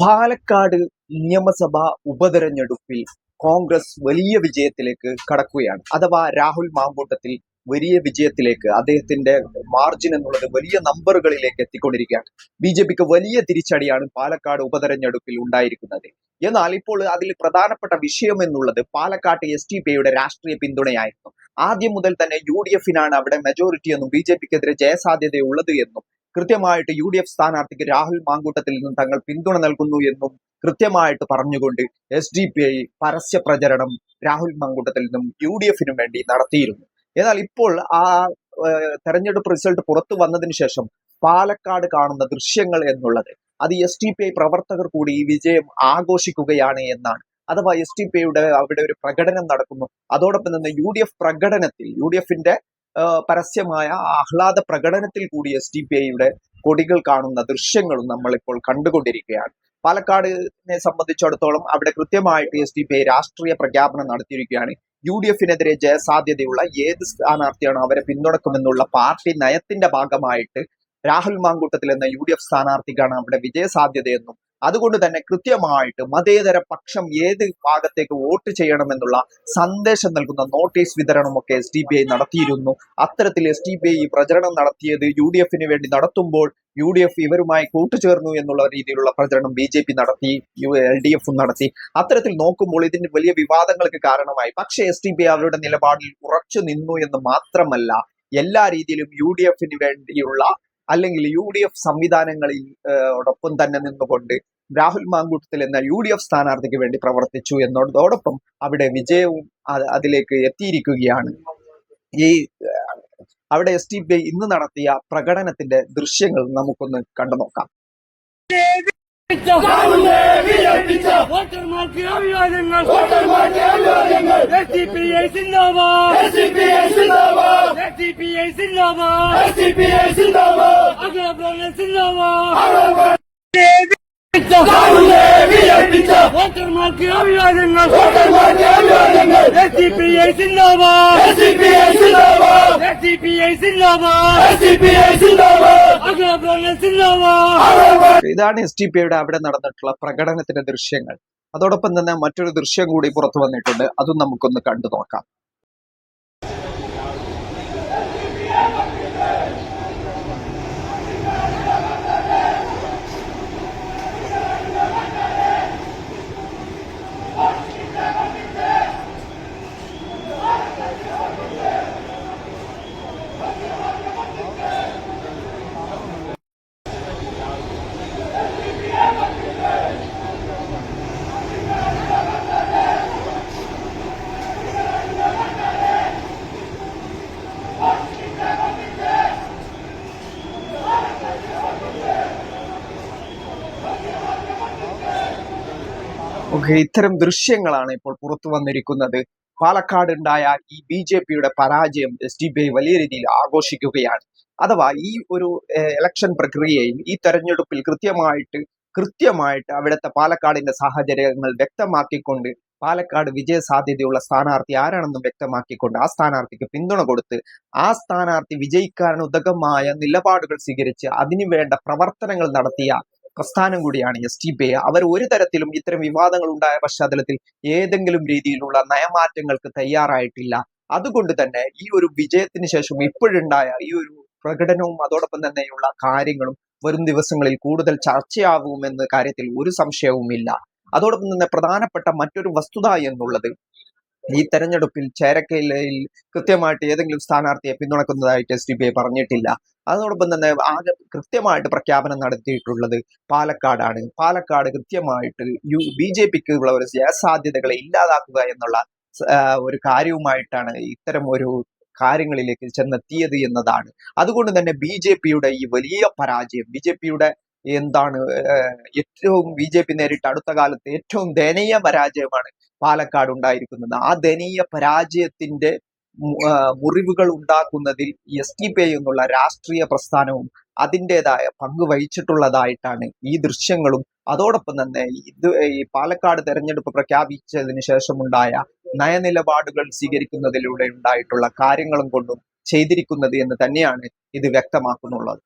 പാലക്കാട് നിയമസഭാ ഉപതെരഞ്ഞെടുപ്പിൽ കോൺഗ്രസ് വലിയ വിജയത്തിലേക്ക് കടക്കുകയാണ്. അഥവാ രാഹുൽ മാങ്കൂട്ടത്തിൽ വലിയ വിജയത്തിലേക്ക്, അദ്ദേഹത്തിന്റെ മാർജിൻ എന്നുള്ളത് വലിയ നമ്പറുകളിലേക്ക് എത്തിക്കൊണ്ടിരിക്കുകയാണ്. ബി.ജെ.പിക്ക് വലിയ തിരിച്ചടിയാണ് പാലക്കാട് ഉപതെരഞ്ഞെടുപ്പിൽ ഉണ്ടായിരിക്കുന്നത്. എന്നാൽ ഇപ്പോൾ അതിൽ പ്രധാനപ്പെട്ട വിഷയം എന്നുള്ളത് പാലക്കാട്ട് SDPIയുടെ രാഷ്ട്രീയ പിന്തുണയായിരുന്നു. ആദ്യം മുതൽ തന്നെ UDF-നാണ് അവിടെ മെജോറിറ്റി എന്നും ബി.ജെ.പിക്കെതിരെ ജയസാധ്യതയുള്ളത് എന്നും കൃത്യമായിട്ട് UDF സ്ഥാനാർത്ഥിക്ക് രാഹുൽ മാങ്കൂട്ടത്തിൽ നിന്നും തങ്ങൾ പിന്തുണ നൽകുന്നു എന്നും കൃത്യമായിട്ട് പറഞ്ഞുകൊണ്ട് SDPI പരസ്യ പ്രചരണം രാഹുൽ മാങ്കൂട്ടത്തിൽ നിന്നും UDF-നും വേണ്ടി നടത്തിയിരുന്നു. എന്നാൽ ഇപ്പോൾ ആ തെരഞ്ഞെടുപ്പ് റിസൾട്ട് പുറത്തു വന്നതിന് ശേഷം പാലക്കാട് കാണുന്ന ദൃശ്യങ്ങൾ എന്നുള്ളത് അത് SDPI പ്രവർത്തകർ കൂടി ഈ വിജയം ആഘോഷിക്കുകയാണ് എന്നാണ്. അഥവാ SDPIയുടെ അവിടെ ഒരു പ്രകടനം നടക്കുന്നു. അതോടൊപ്പം തന്നെ UDF പ്രകടനത്തിൽ UDF-ന്റെ പരസ്യമായ ആഹ്ലാദ പ്രകടനത്തിൽ കൂടി SDPIയുടെ കൊടികൾ കാണുന്ന ദൃശ്യങ്ങളും നമ്മൾ ഇപ്പോൾ കണ്ടുകൊണ്ടിരിക്കുകയാണ്. പാലക്കാടിനെ സംബന്ധിച്ചിടത്തോളം അവിടെ കൃത്യമായിട്ട് SDPI രാഷ്ട്രീയ പ്രഖ്യാപനം നടത്തിയിരിക്കുകയാണ്. UDF-നെതിരെ ജയസാധ്യതയുള്ള ഏത് സ്ഥാനാർത്ഥിയാണോ അവരെ പിന്തുണക്കുമെന്നുള്ള പാർട്ടി നയത്തിന്റെ ഭാഗമായിട്ട് രാഹുൽ മാങ്കൂട്ടത്തിൽ എന്ന UDF സ്ഥാനാർത്ഥിക്കാണ് അവിടെ വിജയസാധ്യതയെന്നും അതുകൊണ്ട് തന്നെ കൃത്യമായിട്ട് മതേതര പക്ഷം ഏത് ഭാഗത്തേക്ക് വോട്ട് ചെയ്യണമെന്നുള്ള സന്ദേശം നൽകുന്ന നോട്ടീസ് വിതരണമൊക്കെ SDPI നടത്തിയിരുന്നു. അത്തരത്തിൽ SDPI പ്രചരണം നടത്തിയത് UDF-ന് വേണ്ടി നടത്തുമ്പോൾ UDF ഇവരുമായി കൂട്ടുചേർന്നു എന്നുള്ള രീതിയിലുള്ള പ്രചരണം BJP നടത്തി, LDF നടത്തി. അത്തരത്തിൽ നോക്കുമ്പോൾ ഇതിന് വലിയ വിവാദങ്ങൾക്ക് കാരണമായി. പക്ഷേ SDPI അവരുടെ നിലപാടിൽ ഉറച്ചു നിന്നു എന്ന് മാത്രമല്ല, എല്ലാ രീതിയിലും UDF-ന് വേണ്ടിയുള്ള അല്ലെങ്കിൽ UDF സംവിധാനങ്ങളിൽ ഒപ്പം തന്നെ നിന്നുകൊണ്ട് രാഹുൽ മാങ്കൂട്ടത്തിൽ എന്ന UDF സ്ഥാനാർത്ഥിക്ക് വേണ്ടി പ്രവർത്തിച്ചു എന്നതോടൊപ്പം അവിടെ വിജയവും അതിലേക്ക് എത്തിയിരിക്കുകയാണ്. ഈ അവിടെ SDPI ഇന്ന് നടത്തിയ പ്രകടനത്തിന്റെ ദൃശ്യങ്ങൾ നമുക്കൊന്ന് കണ്ടു നോക്കാം. വോട്ടർമാർക്ക് അഭിവാദ്യങ്ങൾ ഇതാണ് SDPIയുടെ അവിടെ നടന്നിട്ടുള്ള പ്രകടനത്തിന്റെ ദൃശ്യങ്ങൾ. അതോടൊപ്പം തന്നെ മറ്റൊരു ദൃശ്യം കൂടി പുറത്തു വന്നിട്ടുണ്ട്, അതും നമുക്കൊന്ന് കണ്ടു നോക്കാം. ഇത്തരം ദൃശ്യങ്ങളാണ് ഇപ്പോൾ പുറത്തു വന്നിരിക്കുന്നത്. പാലക്കാട് ഉണ്ടായ ഈ BJPയുടെ പരാജയം SDPI വലിയ രീതിയിൽ ആഘോഷിക്കുകയാണ്. അഥവാ ഈ ഒരു ഇലക്ഷൻ പ്രക്രിയയിൽ, ഈ തെരഞ്ഞെടുപ്പിൽ കൃത്യമായിട്ട് അവിടുത്തെ പാലക്കാടിന്റെ സാഹചര്യങ്ങൾ വ്യക്തമാക്കിക്കൊണ്ട് പാലക്കാട് വിജയ സാധ്യതയുള്ള സ്ഥാനാർത്ഥി ആരാണെന്നും വ്യക്തമാക്കിക്കൊണ്ട് ആ സ്ഥാനാർത്ഥിക്ക് പിന്തുണ കൊടുത്ത് ആ സ്ഥാനാർത്ഥി വിജയിക്കാൻ ഉതകമായ നിലപാടുകൾ സ്വീകരിച്ച് അതിനുവേണ്ട പ്രവർത്തനങ്ങൾ നടത്തിയ പ്രസ്ഥാനം കൂടിയാണ് SDPI. അവർ ഒരു തരത്തിലും ഇത്തരം വിവാദങ്ങൾ ഉണ്ടായ പശ്ചാത്തലത്തിൽ ഏതെങ്കിലും രീതിയിലുള്ള നയമാറ്റങ്ങൾക്ക് തയ്യാറായിട്ടില്ല. അതുകൊണ്ട് തന്നെ ഈ ഒരു വിജയത്തിന് ശേഷം ഇപ്പോഴുണ്ടായ ഈ ഒരു പ്രകടനവും അതോടൊപ്പം തന്നെയുള്ള കാര്യങ്ങളും വരും ദിവസങ്ങളിൽ കൂടുതൽ ചർച്ചയാവുമെന്ന കാര്യത്തിൽ ഒരു സംശയവുമില്ല. അതോടൊപ്പം തന്നെ പ്രധാനപ്പെട്ട മറ്റൊരു വസ്തുത എന്നുള്ളത്, ഈ തെരഞ്ഞെടുപ്പിൽ ചേരക്കയിൽ കൃത്യമായിട്ട് ഏതെങ്കിലും സ്ഥാനാർത്ഥിയെ പിന്തുണക്കുന്നതായിട്ട് SDPI പറഞ്ഞിട്ടില്ല. അതോടൊപ്പം തന്നെ ആകെ കൃത്യമായിട്ട് പ്രഖ്യാപനം നടത്തിയിട്ടുള്ളത് പാലക്കാടാണ്. പാലക്കാട് കൃത്യമായിട്ട് BJPക്ക് ഉള്ള ഒരു ജയസാധ്യതകളെ ഇല്ലാതാക്കുക എന്നുള്ള ഒരു കാര്യവുമായിട്ടാണ് ഇത്തരം ഒരു കാര്യങ്ങളിലേക്ക് ചെന്നെത്തിയത് എന്നതാണ്. അതുകൊണ്ട് തന്നെ BJPയുടെ ഈ വലിയ പരാജയം, BJPയുടെ എന്താണ് BJP നേരിട്ട അടുത്ത കാലത്ത് ഏറ്റവും ദയനീയ പരാജയമാണ് പാലക്കാട് ഉണ്ടായിരിക്കുന്നത്. ആ ദയനീയ പരാജയത്തിന്റെ മുറിവുകൾ ഉണ്ടാക്കുന്നതിൽ SDPI എന്നുള്ള രാഷ്ട്രീയ പ്രസ്ഥാനവും അതിൻ്റെതായ പങ്ക് വഹിച്ചിട്ടുള്ളതായിട്ടാണ് ഈ ദൃശ്യങ്ങളും അതോടൊപ്പം തന്നെ ഈ പാലക്കാട് തെരഞ്ഞെടുപ്പ് പ്രഖ്യാപിച്ചതിന് ശേഷമുണ്ടായ നയനിലപാടുകൾ സ്വീകരിക്കുന്നതിലൂടെ ഉണ്ടായിട്ടുള്ള കാര്യങ്ങളും കൊണ്ടും ചെയ്തിരിക്കുന്നത് എന്ന് തന്നെയാണ് ഇത് വ്യക്തമാക്കുന്നുള്ളത്.